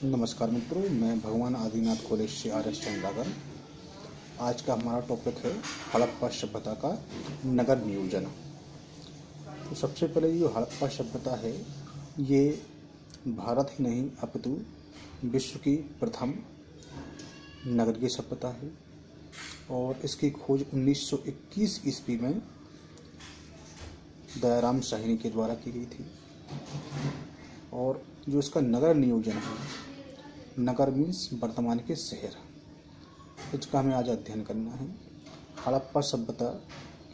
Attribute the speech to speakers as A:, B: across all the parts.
A: नमस्कार मित्रों, मैं भगवान आदिनाथ कॉलेज से आर.एस. चंद्राकर। आज का हमारा टॉपिक है हड़प्पा सभ्यता का नगर नियोजन। तो सबसे पहले ये हड़प्पा सभ्यता है, ये भारत ही नहीं अपितु विश्व की प्रथम नगरीय सभ्यता है और इसकी खोज 1921 ईस्वी में दयाराम साहनी के द्वारा की गई थी। और जो इसका नगर नियोजन है, नगर मीन्स वर्तमान के शहर, इसका हमें आज अध्ययन करना है। हड़प्पा सभ्यता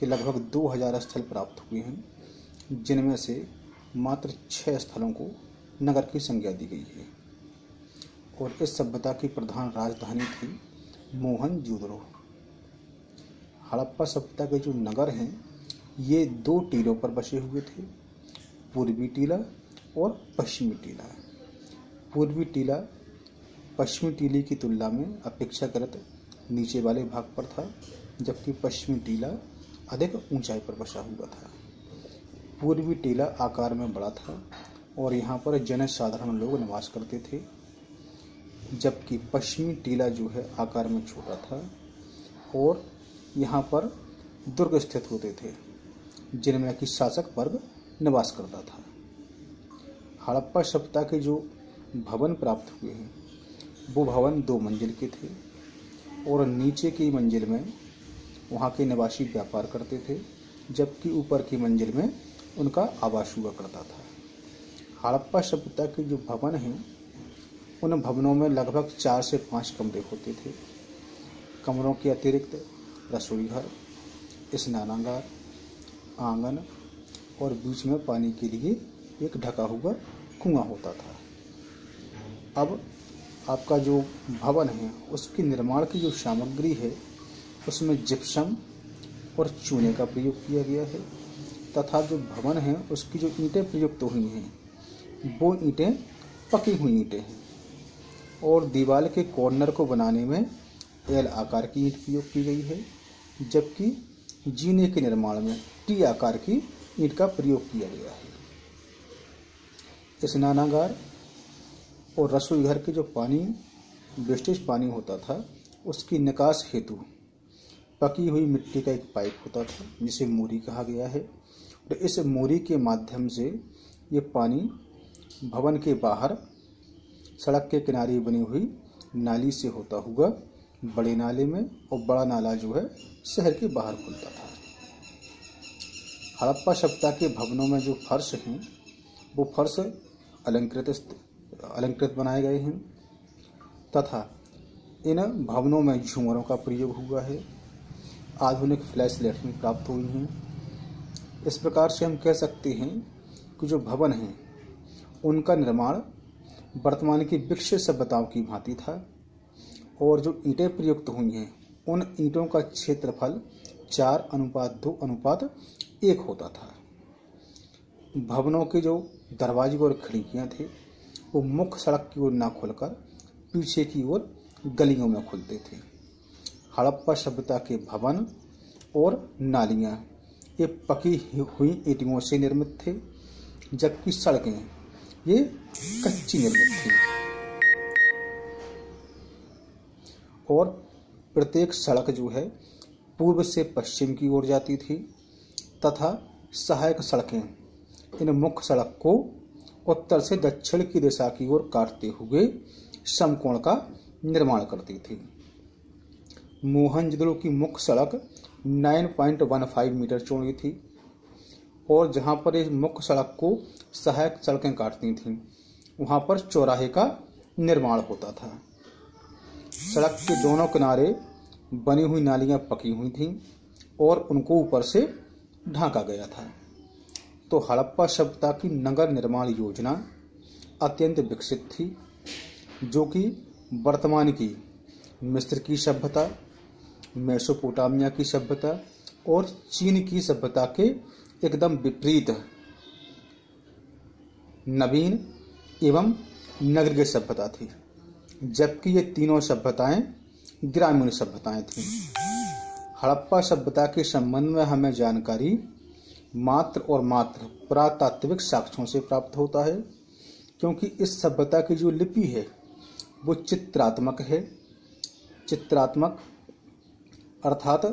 A: के लगभग 2000 स्थल प्राप्त हुए हैं, जिनमें से मात्र 6 स्थलों को नगर की संज्ञा दी गई है। और इस सभ्यता की प्रधान राजधानी थी मोहनजोदड़ो। हड़प्पा सभ्यता के जो नगर हैं, ये 2 टीलों पर बसे हुए थे, पूर्वी टीला और पश्चिमी टीला। पूर्वी टीला पश्चिमी टीले की तुलना में अपेक्षाकृत नीचे वाले भाग पर था, जबकि पश्चिमी टीला अधिक ऊंचाई पर बसा हुआ था। पूर्वी टीला आकार में बड़ा था और यहाँ पर जनसाधारण लोग निवास करते थे, जबकि पश्चिमी टीला जो है आकार में छोटा था और यहाँ पर दुर्ग स्थित होते थे, जिनमें कि शासक वर्ग निवास करता था। हड़प्पा सभ्यता के जो भवन प्राप्त हुए हैं, वो भवन 2 मंजिल के थे और नीचे की मंजिल में वहाँ के निवासी व्यापार करते थे, जबकि ऊपर की मंजिल में उनका आवास हुआ करता था। हड़प्पा सभ्यता के जो भवन हैं, उन भवनों में लगभग 4 से 5 कमरे होते थे। कमरों के अतिरिक्त रसोई घर, स्नानागार, आंगन और बीच में पानी के लिए एक ढका हुआ कुआं होता था। अब आपका जो भवन है, उसके निर्माण की जो सामग्री है, उसमें जिप्सम और चूने का प्रयोग किया गया है, तथा जो भवन है उसकी जो ईंटें प्रयुक्त हुई हैं, वो ईंटें पकी हुई ईंटें हैं। और दीवार के कॉर्नर को बनाने में एल आकार की ईंट प्रयोग की गई है, जबकि जीने के निर्माण में टी आकार की ईंट का प्रयोग किया गया है। स्नानागार और रसोई घर के जो पानी वेस्टेज पानी होता था, उसकी निकास हेतु पकी हुई मिट्टी का एक पाइप होता था, जिसे मोरी कहा गया है। और इस मोरी के माध्यम से ये पानी भवन के बाहर सड़क के किनारे बनी हुई नाली से होता हुआ बड़े नाले में, और बड़ा नाला जो है शहर के बाहर खुलता था। हड़प्पा सभ्यता के भवनों में जो फर्श हैं, वो फर्श अलंकृत बनाए गए हैं, तथा इन भवनों में झूमरों का प्रयोग हुआ है। आधुनिक फ्लैश लाइटें प्राप्त हुई हैं। इस प्रकार से हम कह सकते हैं कि जो भवन हैं, उनका निर्माण वर्तमान की विकसित सभ्यताओं की भांति था। और जो ईंटें प्रयुक्त हुई हैं, उन ईंटों का क्षेत्रफल 4:2:1 होता था। भवनों के जो दरवाजे और खिड़कियां थे, वो मुख्य सड़क की ओर न खुलकर पीछे की ओर गलियों में खुलते थे। हड़प्पा सभ्यता के भवन और नालियां ये पकी हुई ईंटों से निर्मित थे, जबकि सड़कें ये कच्ची निर्मित थी। और प्रत्येक सड़क जो है पूर्व से पश्चिम की ओर जाती थी, तथा सहायक सड़कें इन मुख्य सड़क को उत्तर से दक्षिण की दिशा की ओर काटते हुए समकोण का निर्माण करती थी। मोहनजोदड़ो की मुख्य सड़क 9.15 मीटर चौड़ी थी, और जहां पर इस मुख्य सड़क को सहायक सड़कें काटती थीं, वहां पर चौराहे का निर्माण होता था। सड़क के दोनों किनारे बनी हुई नालियां पकी हुई थीं और उनको ऊपर से ढांका गया था। तो हड़प्पा सभ्यता की नगर निर्माण योजना अत्यंत विकसित थी, जो कि वर्तमान की मिस्र की सभ्यता, मेसोपोटामिया की सभ्यता और चीन की सभ्यता के एकदम विपरीत नवीन एवं नगरीय सभ्यता थी, जबकि ये तीनों सभ्यताएं ग्रामीण सभ्यताएं थीं। हड़प्पा सभ्यता के संबंध में हमें जानकारी मात्र और मात्र पुरातात्विक साक्ष्यों से प्राप्त होता है, क्योंकि इस सभ्यता की जो लिपि है वो चित्रात्मक है। चित्रात्मक अर्थात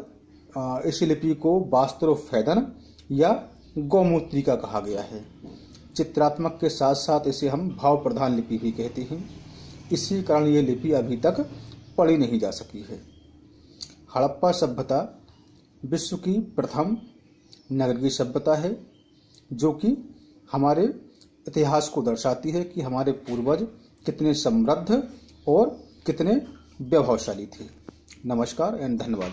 A: इस लिपि को वास्त्रोफेदन या गौमूत्रिका कहा गया है। चित्रात्मक के साथ साथ इसे हम भाव प्रधान लिपि भी कहते हैं। इसी कारण ये लिपि अभी तक पढ़ी नहीं जा सकी है। हड़प्पा सभ्यता विश्व की प्रथम नगरीय सभ्यता है, जो कि हमारे इतिहास को दर्शाती है कि हमारे पूर्वज कितने समृद्ध और कितने वैभवशाली थे। नमस्कार एंड धन्यवाद।